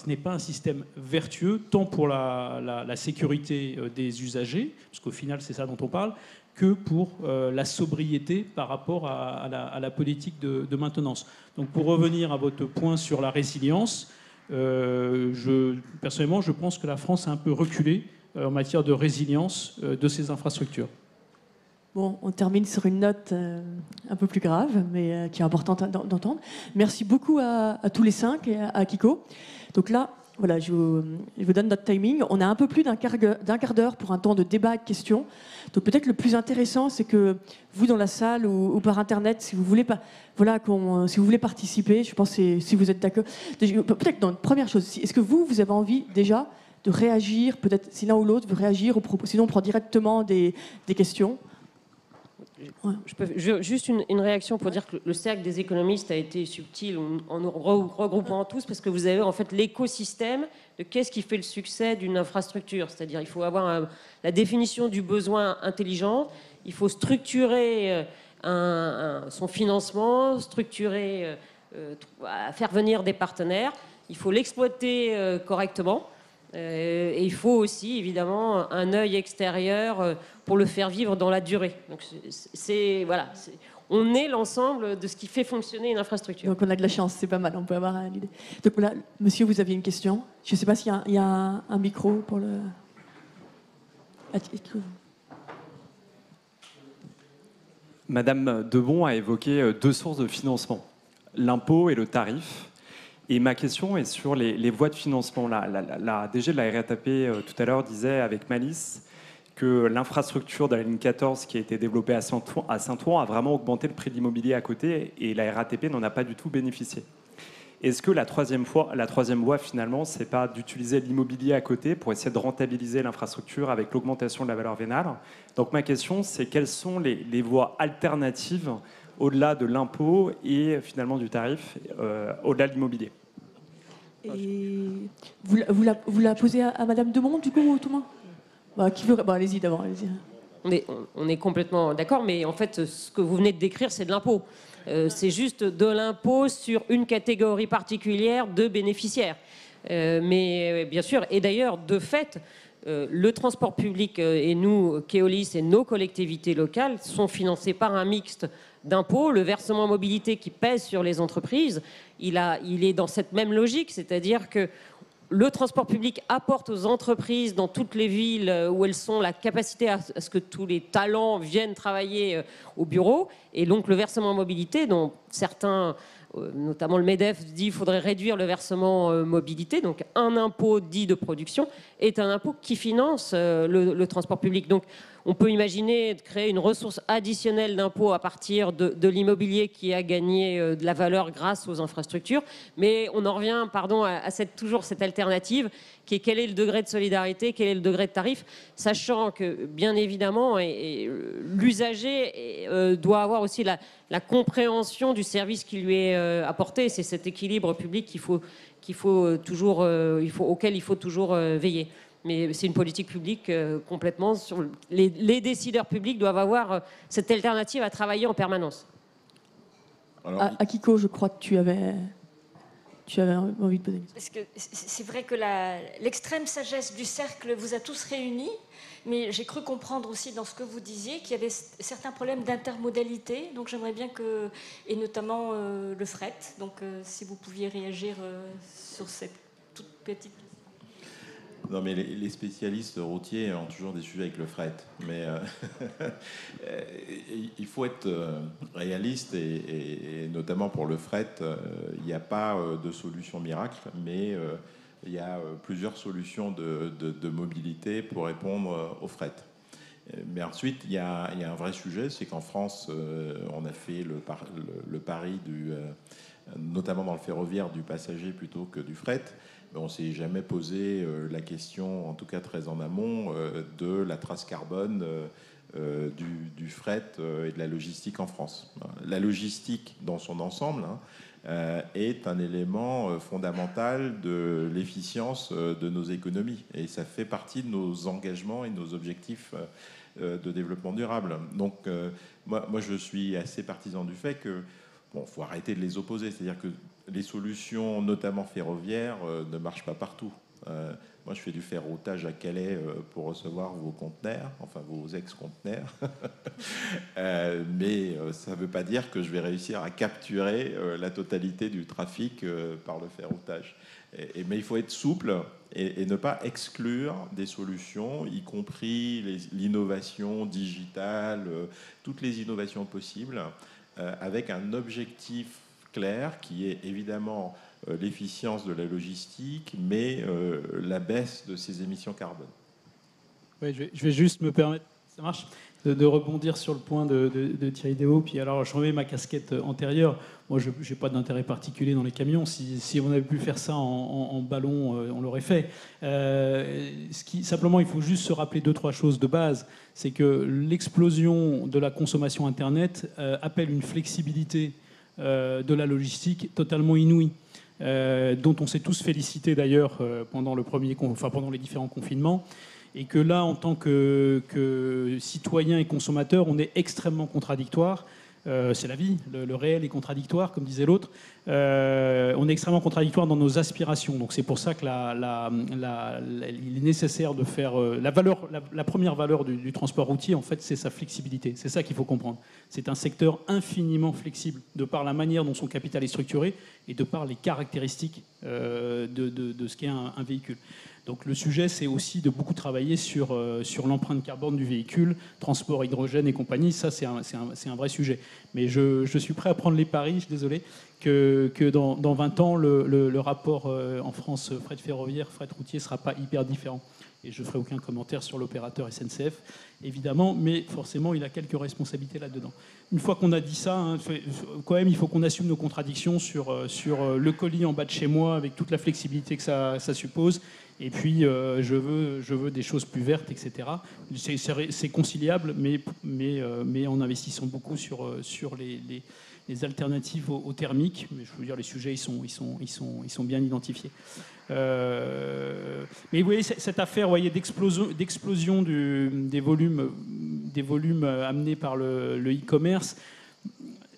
n'est pas un système vertueux, tant pour la sécurité des usagers, parce qu'au final c'est ça dont on parle, que pour la sobriété par rapport à la politique de maintenance. Donc pour revenir à votre point sur la résilience, personnellement je pense que la France a un peu reculé en matière de résilience de ses infrastructures. Bon, on termine sur une note un peu plus grave, mais qui est importante d'entendre. Merci beaucoup à tous les 5 et à Kiko. Donc là, voilà, je vous donne notre timing. On a un peu plus d'un quart d'heure pour un temps de débat et de questions. Donc peut-être le plus intéressant, c'est que vous, dans la salle ou par Internet, si vous voulez, si vous voulez participer, je pense que si vous êtes d'accord. Peut-être dans une première chose, est-ce que vous avez envie déjà de réagir, peut-être si l'un ou l'autre veut réagir, sinon on prend directement des questions. Ouais. Juste une réaction pour dire que le cercle des économistes a été subtil en nous regroupant tous, parce que vous avez en fait l'écosystème de qu'est-ce qui fait le succès d'une infrastructure. C'est-à-dire il faut avoir la définition du besoin intelligent, il faut structurer son financement, structurer, faire venir des partenaires, il faut l'exploiter correctement. Et il faut aussi, évidemment, un œil extérieur pour le faire vivre dans la durée. Donc, on est l'ensemble de ce qui fait fonctionner une infrastructure. Donc on a de la chance, c'est pas mal, on peut avoir l'idée. Donc voilà, monsieur, vous aviez une question. Je ne sais pas s'il y a un micro pour le... Madame Debon a évoqué 2 sources de financement, l'impôt et le tarif. Et ma question est sur les voies de financement. La DG de la RATP tout à l'heure disait avec malice que l'infrastructure de la ligne 14 qui a été développée à Saint-Ouen a vraiment augmenté le prix de l'immobilier à côté et la RATP n'en a pas du tout bénéficié. Est-ce que la troisième voie, finalement, c'est pas d'utiliser l'immobilier à côté pour essayer de rentabiliser l'infrastructure avec l'augmentation de la valeur vénale? Donc ma question, c'est quelles sont les voies alternatives au-delà de l'impôt et finalement du tarif, au-delà de l'immobilier? Et vous la posez à Madame Demont, du coup, ou tout le monde? Qui veut... allez-y d'abord, allez-y. On est complètement d'accord, mais en fait, ce que vous venez de décrire, c'est de l'impôt. C'est juste de l'impôt sur une catégorie particulière de bénéficiaires. Mais bien sûr, et d'ailleurs, de fait, le transport public et nous, Keolis et nos collectivités locales, sont financés par un mixte d'impôts. Le versement mobilité qui pèse sur les entreprises, il est dans cette même logique, c'est-à-dire que le transport public apporte aux entreprises dans toutes les villes où elles sont la capacité à ce que tous les talents viennent travailler au bureau. Et donc le versement mobilité, dont certains, notamment le MEDEF, dit qu'il faudrait réduire le versement mobilité, donc un impôt dit de production, est un impôt qui finance le transport public. Donc on peut imaginer de créer une ressource additionnelle d'impôt à partir de l'immobilier qui a gagné de la valeur grâce aux infrastructures. Mais on en revient à toujours cette alternative qui est quel est le degré de solidarité, quel est le degré de tarif, sachant que, bien évidemment, l'usager doit avoir aussi la compréhension du service qui lui est apporté. C'est cet équilibre public auquel il faut toujours veiller. Mais c'est une politique publique complètement. Les décideurs publics doivent avoir cette alternative à travailler en permanence. Alors, Akiko, je crois que tu avais... tu avais envie de poser une question. Parce que c'est vrai que l'extrême sagesse du cercle vous a tous réunis, mais j'ai cru comprendre aussi dans ce que vous disiez qu'il y avait certains problèmes d'intermodalité, donc j'aimerais bien que, et notamment le fret, donc si vous pouviez réagir sur cette toute petite question. Non, mais les spécialistes routiers ont toujours des sujets avec le fret. Mais il faut être réaliste, et notamment pour le fret, il n'y a pas de solution miracle, mais il y a plusieurs solutions de mobilité pour répondre au fret. Mais ensuite, il y a un vrai sujet, c'est qu'en France, on a fait le pari, notamment dans le ferroviaire, du passager plutôt que du fret. On ne s'est jamais posé la question, en tout cas très en amont, de la trace carbone du fret et de la logistique en France. La logistique dans son ensemble est un élément fondamental de l'efficience de nos économies. Et ça fait partie de nos engagements et de nos objectifs de développement durable. Donc moi je suis assez partisan du fait que faut arrêter de les opposer. C'est-à-dire que les solutions, notamment ferroviaires, ne marchent pas partout. Moi, je fais du ferroutage à Calais pour recevoir vos conteneurs, enfin vos ex-conteneurs. Mais ça ne veut pas dire que je vais réussir à capturer la totalité du trafic par le ferroutage. Mais il faut être souple et ne pas exclure des solutions, y compris l'innovation digitale, toutes les innovations possibles, avec un objectif clair qui est évidemment l'efficience de la logistique, mais la baisse de ses émissions carbone. Oui, je vais juste me permettre, ça marche, de rebondir sur le point de Thierry Déhaut. Puis alors, je remets ma casquette antérieure. Moi, je n'ai pas d'intérêt particulier dans les camions. Si on avait pu faire ça en ballon, on l'aurait fait. Simplement, il faut juste se rappeler 2-3 choses de base. C'est que l'explosion de la consommation Internet appelle une flexibilité de la logistique totalement inouïe, dont on s'est tous félicités d'ailleurs pendant les différents confinements. Et que là, en tant que citoyen et consommateur, on est extrêmement contradictoire. C'est la vie, le réel est contradictoire, comme disait l'autre. On est extrêmement contradictoire dans nos aspirations. Donc c'est pour ça que il est nécessaire de faire la première valeur du transport routier, en fait, c'est sa flexibilité. C'est ça qu'il faut comprendre. C'est un secteur infiniment flexible, de par la manière dont son capital est structuré et de par les caractéristiques de ce qu'est un véhicule. Donc le sujet, c'est aussi de beaucoup travailler sur l'empreinte carbone du véhicule, transport hydrogène et compagnie. Ça, c'est un vrai sujet. Mais je suis prêt à prendre les paris, je suis désolé, que dans 20 ans, le rapport en France fret ferroviaire, fret routier ne sera pas hyper différent. Et je ne ferai aucun commentaire sur l'opérateur SNCF, évidemment, mais forcément, il a quelques responsabilités là-dedans. Une fois qu'on a dit ça, quand même, il faut qu'on assume nos contradictions sur le colis en bas de chez moi, avec toute la flexibilité que ça suppose. Et puis, je veux des choses plus vertes, etc. C'est conciliable, mais en investissant beaucoup sur les alternatives au thermique. Mais je veux dire, les sujets, ils sont bien identifiés. Mais vous voyez, cette affaire, d'explosion des volumes amenés par le e-commerce,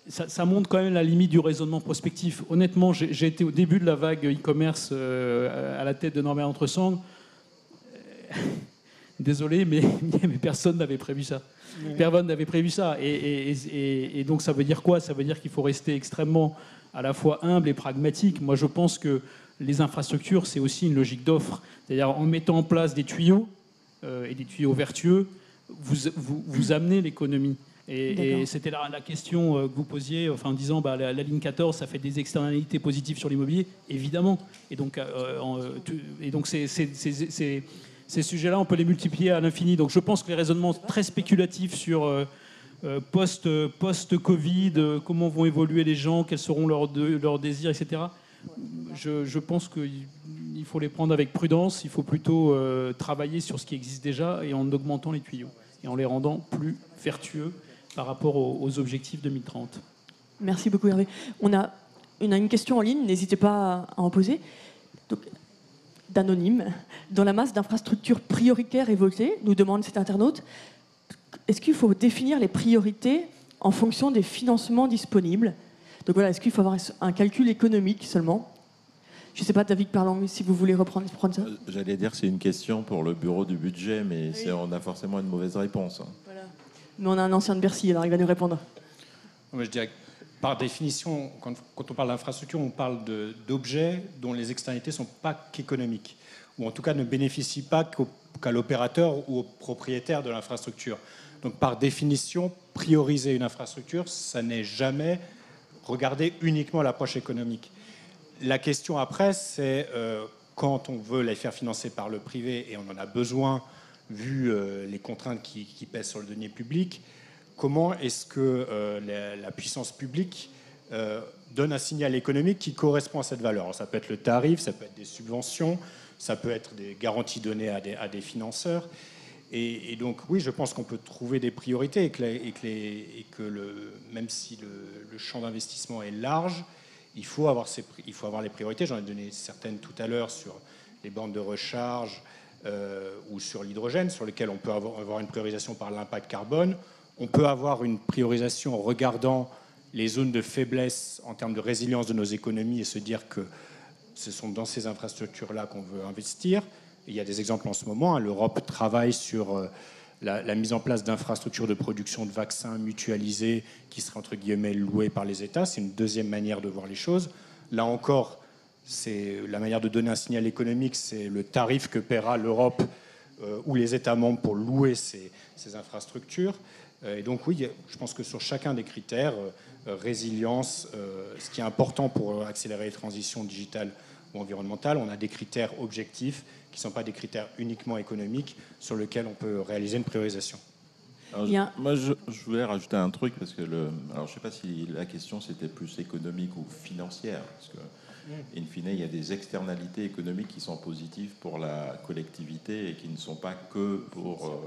ça montre quand même la limite du raisonnement prospectif. Honnêtement, j'ai été au début de la vague e-commerce à la tête de Norbert Entresang. Désolé, mais personne n'avait prévu ça. Personne n'avait prévu ça. Et donc ça veut dire quoi? Ça veut dire qu'il faut rester extrêmement à la fois humble et pragmatique. Moi, je pense que les infrastructures, c'est aussi une logique d'offre. C'est-à-dire en mettant en place des tuyaux, et des tuyaux vertueux, vous amenez l'économie. Et c'était la question que vous posiez, en disant la ligne 14, ça fait des externalités positives sur l'immobilier, évidemment. Et donc ces sujets-là, on peut les multiplier à l'infini. Donc je pense que les raisonnements très spéculatifs sur post-Covid, comment vont évoluer les gens, quels seront leurs désirs, etc., je pense qu'il faut les prendre avec prudence. Il faut plutôt travailler sur ce qui existe déjà et en augmentant les tuyaux et en les rendant plus vertueux par rapport aux objectifs 2030. Merci beaucoup, Hervé. On a une question en ligne, n'hésitez pas à en poser. D'anonyme. Dans la masse d'infrastructures prioritaires évoquées, nous demande cet internaute, est-ce qu'il faut définir les priorités en fonction des financements disponibles? Donc voilà, est-ce qu'il faut avoir un calcul économique seulement? Je ne sais pas, David Perlang, si vous voulez prendre ça. J'allais dire que c'est une question pour le bureau du budget, mais on a forcément une mauvaise réponse. Voilà. Mais on a un ancien de Bercy, alors il va nous répondre. Moi, je dirais que par définition, quand on parle d'infrastructure, on parle d'objets dont les externalités ne sont pas qu'économiques, ou en tout cas ne bénéficient pas qu'à l'opérateur ou au propriétaire de l'infrastructure. Donc par définition, prioriser une infrastructure, ça n'est jamais regarder uniquement l'approche économique. La question après, c'est quand on veut les faire financer par le privé, et on en a besoin vu les contraintes qui pèsent sur le denier public, comment est-ce que la puissance publique donne un signal économique qui correspond à cette valeur? Alors, ça peut être le tarif, ça peut être des subventions, ça peut être des garanties données à des financeurs. Et donc, oui, je pense qu'on peut trouver des priorités et que même si le champ d'investissement est large, il faut avoir les priorités. J'en ai donné certaines tout à l'heure sur les bornes de recharge ou sur l'hydrogène, sur lesquelles on peut avoir une priorisation par l'impact carbone. On peut avoir une priorisation en regardant les zones de faiblesse en termes de résilience de nos économies et se dire que ce sont dans ces infrastructures-là qu'on veut investir. Et il y a des exemples en ce moment. L'Europe travaille sur la mise en place d'infrastructures de production de vaccins mutualisées qui seraient entre guillemets louées par les États. C'est une deuxième manière de voir les choses. Là encore, c'est la manière de donner un signal économique, c'est le tarif que paiera l'Europe ou les États membres pour louer ces infrastructures. Et donc oui, je pense que sur chacun des critères, résilience, ce qui est important pour accélérer les transitions digitales ou environnementales, on a des critères objectifs qui ne sont pas des critères uniquement économiques sur lesquels on peut réaliser une priorisation. Alors, moi, je voulais rajouter un truc, parce que alors, je ne sais pas si la question c'était plus économique ou financière, parce que in fine, il y a des externalités économiques qui sont positives pour la collectivité et qui ne sont pas que pour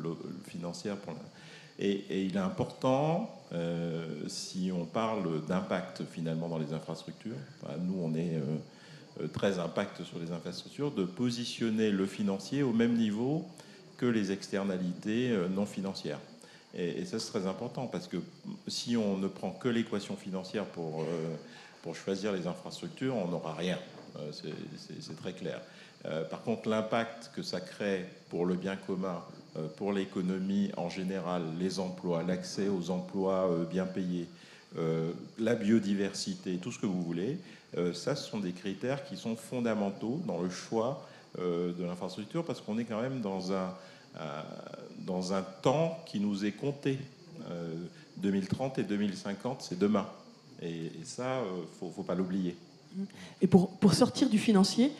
le financière. Et il est important, si on parle d'impact finalement dans les infrastructures, nous on est très impact sur les infrastructures, de positionner le financier au même niveau que les externalités non financières. Et ça c'est très important, parce que si on ne prend que l'équation financière pour choisir les infrastructures, on n'aura rien. C'est très clair. Par contre, l'impact que ça crée pour le bien commun, pour l'économie en général, les emplois, l'accès aux emplois bien payés, la biodiversité, tout ce que vous voulez, ça, ce sont des critères qui sont fondamentaux dans le choix de l'infrastructure, parce qu'on est quand même dans un temps qui nous est compté. 2030 et 2050, c'est demain. Et ça, il ne faut pas l'oublier. Et pour sortir du financier,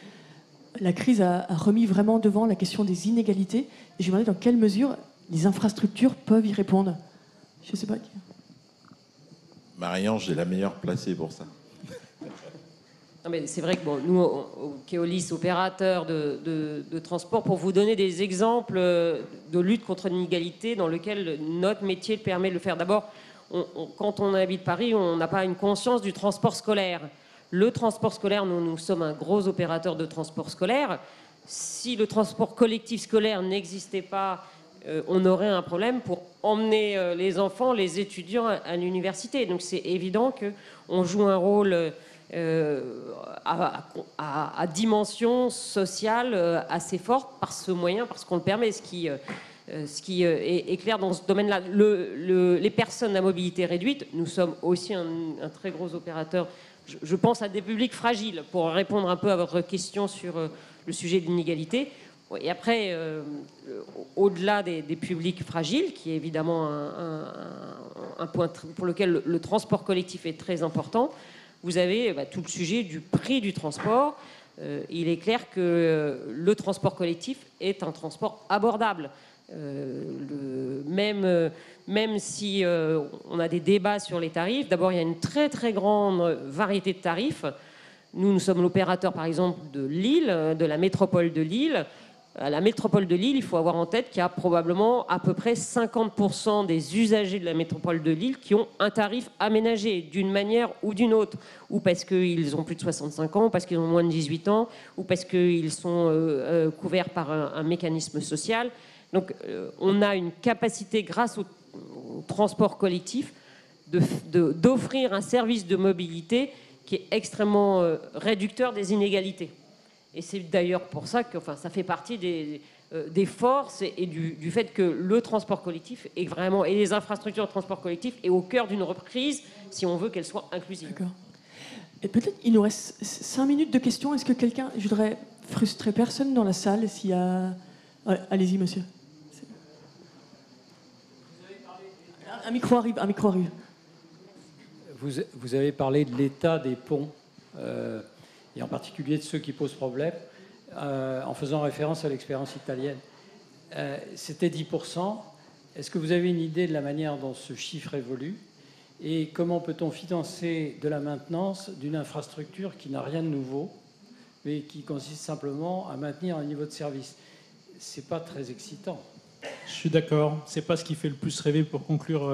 la crise a remis vraiment devant la question des inégalités. Et je me demandais dans quelle mesure les infrastructures peuvent y répondre. Je ne sais pas. Marie-Ange est la meilleure placée pour ça. Non, mais c'est vrai que nous, au Keolis, opérateur de transport, pour vous donner des exemples de lutte contre l'inégalité dans lequel notre métier permet de le faire. D'abord, quand on habite Paris, on n'a pas une conscience du transport scolaire. Le transport scolaire, nous sommes un gros opérateur de transport scolaire. Si le transport collectif scolaire n'existait pas, on aurait un problème pour emmener les enfants, les étudiants à l'université. Donc c'est évident qu'on joue un rôle à dimension sociale assez forte par ce moyen, parce qu'on le permet, ce qui est clair dans ce domaine-là. Les personnes à mobilité réduite, nous sommes aussi un très gros opérateur. Je pense à des publics fragiles, pour répondre un peu à votre question sur le sujet de l'inégalité. Et après, au-delà des publics fragiles, qui est évidemment un point pour lequel le transport collectif est très important, vous avez tout le sujet du prix du transport. Il est clair que le transport collectif est un transport abordable. Même si on a des débats sur les tarifs, d'abord il y a une très très grande variété de tarifs. Nous sommes l'opérateur par exemple de Lille, de la métropole de Lille. À la métropole de Lille, il faut avoir en tête qu'il y a probablement à peu près 50% des usagers de la métropole de Lille qui ont un tarif aménagé d'une manière ou d'une autre, ou parce qu'ils ont plus de 65 ans, ou parce qu'ils ont moins de 18 ans, ou parce qu'ils sont couverts par un mécanisme social. Donc on a une capacité, grâce au transport collectif, d'offrir un service de mobilité qui est extrêmement réducteur des inégalités. Et c'est d'ailleurs pour ça que ça fait partie des forces et du fait que le transport collectif est vraiment, et les infrastructures de transport collectif est au cœur d'une reprise si on veut qu'elle soit inclusive. D'accord. Et peut-être il nous reste 5 minutes de questions. Est-ce que quelqu'un, je voudrais frustrer personne dans la salle s'il y a... Ouais, allez-y, monsieur. Un micro arrive. Vous avez parlé de l'état des ponts, et en particulier de ceux qui posent problème, en faisant référence à l'expérience italienne. C'était 10%. Est-ce que vous avez une idée de la manière dont ce chiffre évolue? Et comment peut-on financer de la maintenance d'une infrastructure qui n'a rien de nouveau, mais qui consiste simplement à maintenir un niveau de service? C'est pas très excitant. Je suis d'accord. C'est pas ce qui fait le plus rêver pour conclure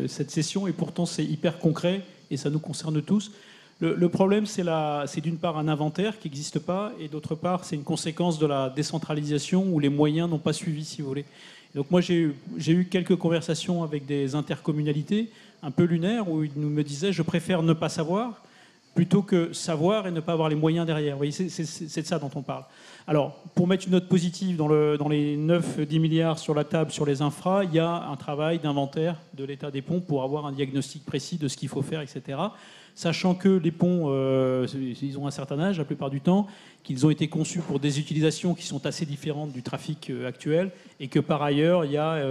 cette session, et pourtant c'est hyper concret et ça nous concerne tous. Le problème, c'est d'une part un inventaire qui n'existe pas, et d'autre part, c'est une conséquence de la décentralisation où les moyens n'ont pas suivi, si vous voulez. Donc moi, j'ai eu quelques conversations avec des intercommunalités un peu lunaires où ils me disaient « je préfère ne pas savoir plutôt que savoir et ne pas avoir les moyens derrière ». Vous voyez, c'est de ça dont on parle. Alors, pour mettre une note positive dans les 9-10 milliards sur la table sur les infras, il y a un travail d'inventaire de l'état des ponts pour avoir un diagnostic précis de ce qu'il faut faire, etc. Sachant que les ponts, ils ont un certain âge la plupart du temps, qu'ils ont été conçus pour des utilisations qui sont assez différentes du trafic actuel, et que par ailleurs, il y a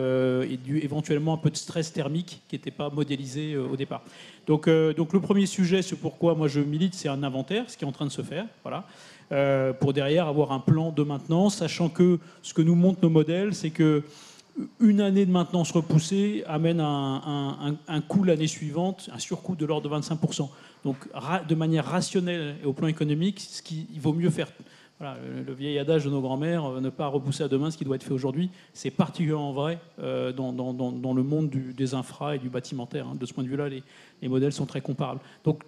éventuellement un peu de stress thermique qui n'était pas modélisé au départ. Donc le premier sujet, c'est pourquoi moi je milite, c'est un inventaire, ce qui est en train de se faire, voilà, pour derrière avoir un plan de maintenance, sachant que ce que nous montrent nos modèles, c'est que une année de maintenance repoussée amène un coût l'année suivante, un surcoût de l'ordre de 25%. Donc, de manière rationnelle et au plan économique, il vaut mieux faire. Voilà, le vieil adage de nos grands-mères, ne pas repousser à demain ce qui doit être fait aujourd'hui, c'est particulièrement vrai dans le monde des infras et du bâtimentaire. De ce point de vue-là, les modèles sont très comparables. Donc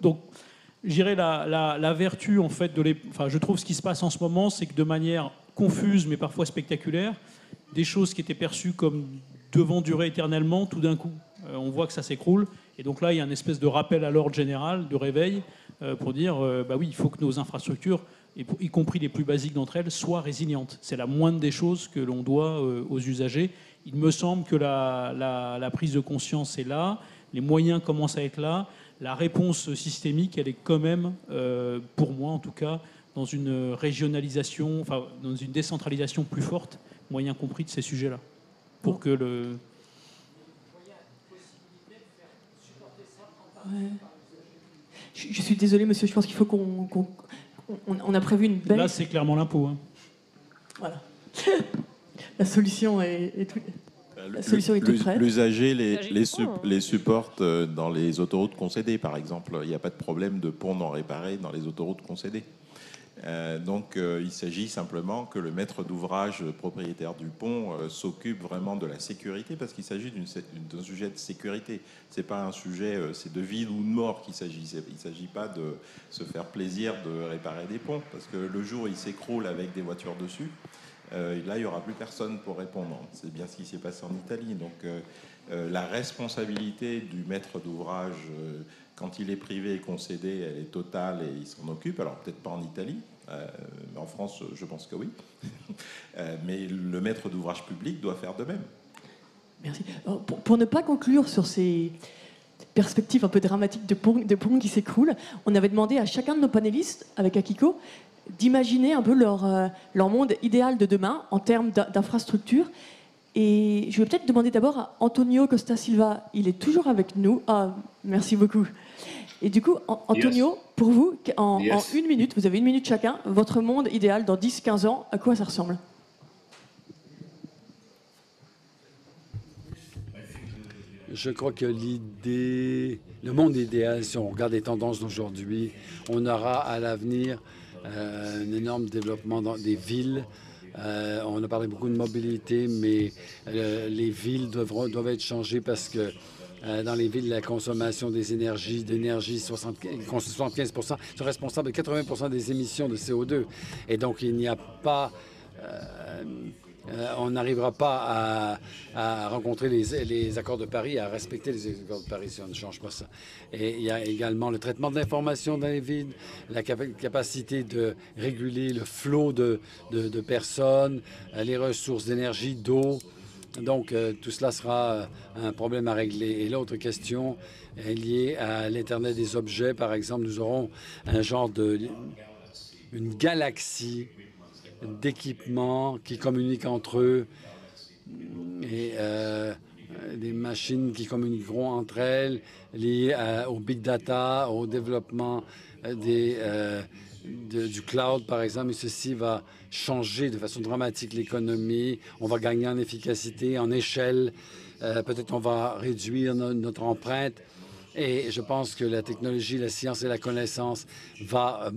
je dirais la vertu, en fait, je trouve ce qui se passe en ce moment, c'est que de manière confuse, mais parfois spectaculaire, des choses qui étaient perçues comme devant durer éternellement, tout d'un coup, on voit que ça s'écroule. Et donc là, il y a une espèce de rappel à l'ordre général, de réveil, pour dire, oui, il faut que nos infrastructures, y compris les plus basiques d'entre elles, soient résilientes. C'est la moindre des choses que l'on doit aux usagers. Il me semble que la prise de conscience est là, les moyens commencent à être là, la réponse systémique, elle est quand même, pour moi en tout cas, dans une régionalisation, enfin dans une décentralisation plus forte, moyen compris de ces sujets-là, pour que le... Ouais. Je suis désolé, monsieur, je pense qu'il faut on a prévu une belle... Là, c'est clairement l'impôt. Hein. Voilà. La solution est toute prête. L'usager les supporte dans les autoroutes concédées, par exemple. Il n'y a pas de problème de pont non réparé dans les autoroutes concédées. Donc il s'agit simplement que le maître d'ouvrage propriétaire du pont s'occupe vraiment de la sécurité, parce qu'il s'agit d'un sujet de sécurité. C'est pas un sujet, c'est de vie ou de mort qu'il s'agit. Il ne s'agit pas de se faire plaisir de réparer des ponts, parce que le jour où il s'écroule avec des voitures dessus, là il n'y aura plus personne pour répondre. C'est bien ce qui s'est passé en Italie. Donc la responsabilité du maître d'ouvrage, quand il est privé et concédé, elle est totale et il s'en occupe. Alors peut-être pas en Italie, en France je pense que oui. Mais le maître d'ouvrage public doit faire de même. Merci. Alors, pour ne pas conclure sur ces perspectives un peu dramatiques de ponts qui s'écroulent, on avait demandé à chacun de nos panélistes, avec Akiko, d'imaginer un peu leur monde idéal de demain en termes d'infrastructure. Et je vais peut-être demander d'abord à Antonio Costa Silva. Il est toujours avec nous. Ah, merci beaucoup. Et du coup, Antonio, yes. Pour vous, en une minute, vous avez une minute chacun, votre monde idéal dans 10-15 ans, à quoi ça ressemble? Je crois que le monde idéal, si on regarde les tendances d'aujourd'hui, on aura à l'avenir un énorme développement dans des villes. On a parlé beaucoup de mobilité, mais les villes doivent être changées parce que dans les villes, la consommation d'énergie, 75% sont responsables de 80% des émissions de CO2. Et donc, il n'y a pas on n'arrivera pas à rencontrer les accords de Paris, à respecter les accords de Paris si on ne change pas ça. Et il y a également le traitement de l'information dans les villes, la capacité de réguler le flot de personnes, les ressources d'énergie, d'eau. Donc, tout cela sera un problème à régler. Et l'autre question est liée à l'Internet des objets. Par exemple, nous aurons un genre une galaxie d'équipements qui communiquent entre eux et des machines qui communiqueront entre elles liées au big data, au développement du cloud, par exemple. Et ceci va changer de façon dramatique l'économie. On va gagner en efficacité, en échelle. Peut-être on va réduire notre empreinte. Et je pense que la technologie, la science et la connaissance va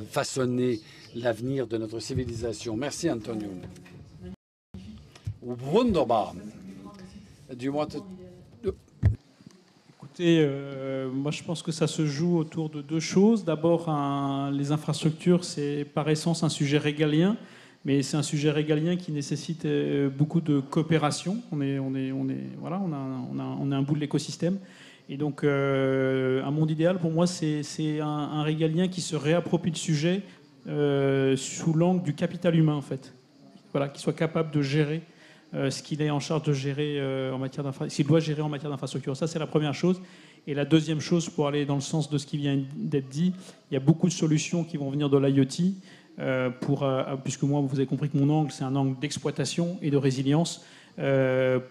façonner l'avenir de notre civilisation. Merci, Antonio. Wunderbar. Do you want to... Écoutez, moi je pense que ça se joue autour de deux choses. D'abord, les infrastructures, c'est par essence un sujet régalien, mais c'est un sujet régalien qui nécessite beaucoup de coopération. On est un bout de l'écosystème. Et donc, un monde idéal, pour moi, c'est un régalien qui se réapproprie le sujet sous l'angle du capital humain, en fait. Voilà, qui soit capable de gérer ce qu'il est en charge de gérer en matière d'infrastructure, s'il doit gérer en matière d'infrastructure. Ça, c'est la première chose. Et la deuxième chose, pour aller dans le sens de ce qui vient d'être dit, il y a beaucoup de solutions qui vont venir de l'IoT, puisque moi, vous avez compris que mon angle, c'est un angle d'exploitation et de résilience,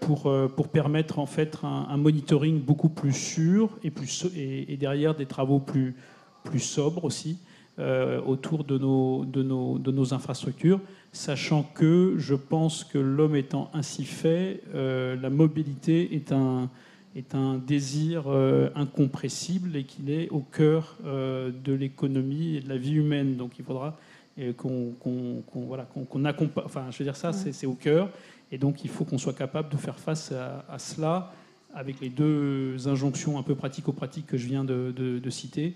pour permettre en fait un monitoring beaucoup plus sûr et derrière des travaux plus sobres aussi autour de nos infrastructures, sachant que je pense que l'homme étant ainsi fait, la mobilité est un désir incompressible et qu'il est au cœur de l'économie et de la vie humaine. Donc il faudra qu'on accompagne. Enfin, je veux dire ça, c'est au cœur. Et donc, il faut qu'on soit capable de faire face à cela avec les deux injonctions un peu pratico-pratiques que je viens de citer,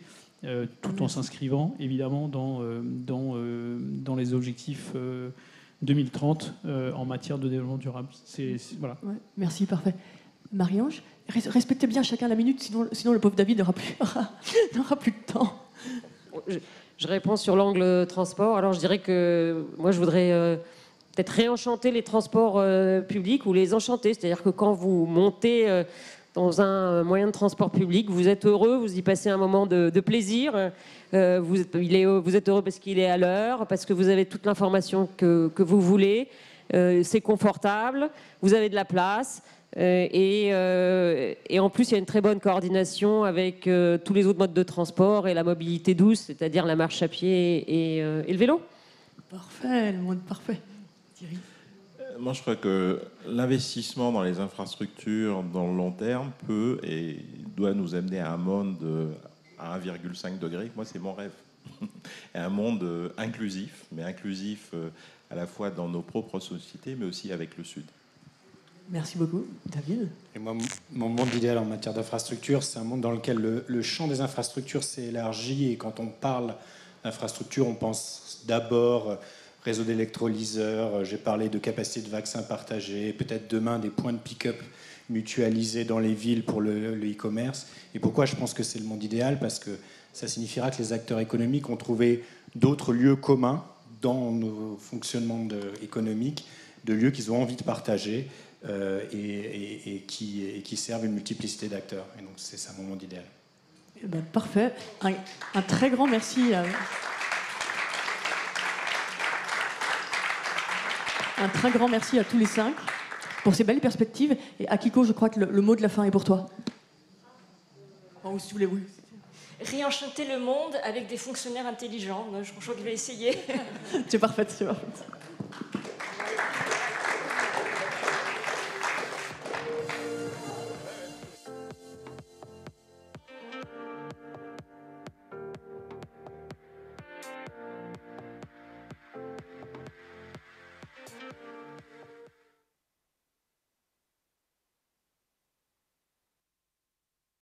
tout en s'inscrivant, évidemment, dans les objectifs 2030 en matière de développement durable. Voilà. Ouais, merci, parfait. Marie-Ange, respectez bien chacun la minute, sinon le pauvre David n'aura plus de temps. Je réponds sur l'angle transport. Alors, je dirais que moi, je voudrais... peut-être réenchanter les transports publics ou les enchanter. C'est-à-dire que quand vous montez dans un moyen de transport public, vous êtes heureux, vous y passez un moment de plaisir. Vous êtes heureux parce qu'il est à l'heure, parce que vous avez toute l'information que vous voulez. C'est confortable, vous avez de la place. Et en plus, il y a une très bonne coordination avec tous les autres modes de transport et la mobilité douce, c'est-à-dire la marche à pied et le vélo. Parfait, le monde parfait. Moi, je crois que l'investissement dans les infrastructures dans le long terme peut et doit nous amener à un monde à 1,5 degré. Moi, c'est mon rêve. Un monde inclusif, mais inclusif à la fois dans nos propres sociétés, mais aussi avec le Sud. Merci beaucoup. David ? Et moi, mon monde idéal en matière d'infrastructure, c'est un monde dans lequel le champ des infrastructures s'est élargi. Et quand on parle d'infrastructure, on pense d'abord réseau d'électrolyseurs, j'ai parlé de capacité de vaccins partagés, peut-être demain des points de pick-up mutualisés dans les villes pour le e-commerce. Et pourquoi je pense que c'est le monde idéal ? Parce que ça signifiera que les acteurs économiques ont trouvé d'autres lieux communs dans nos fonctionnements économiques, de lieux qu'ils ont envie de partager et qui servent une multiplicité d'acteurs. Et donc c'est ça mon monde idéal. Eh ben, parfait. Un très grand merci. Un très grand merci à tous les 5 pour ces belles perspectives. Et Akiko, je crois que le mot de la fin est pour toi. Oh, si vous voulez, oui. Réenchanter le monde avec des fonctionnaires intelligents. Je crois que je vais essayer. C'est parfait, c'est parfait.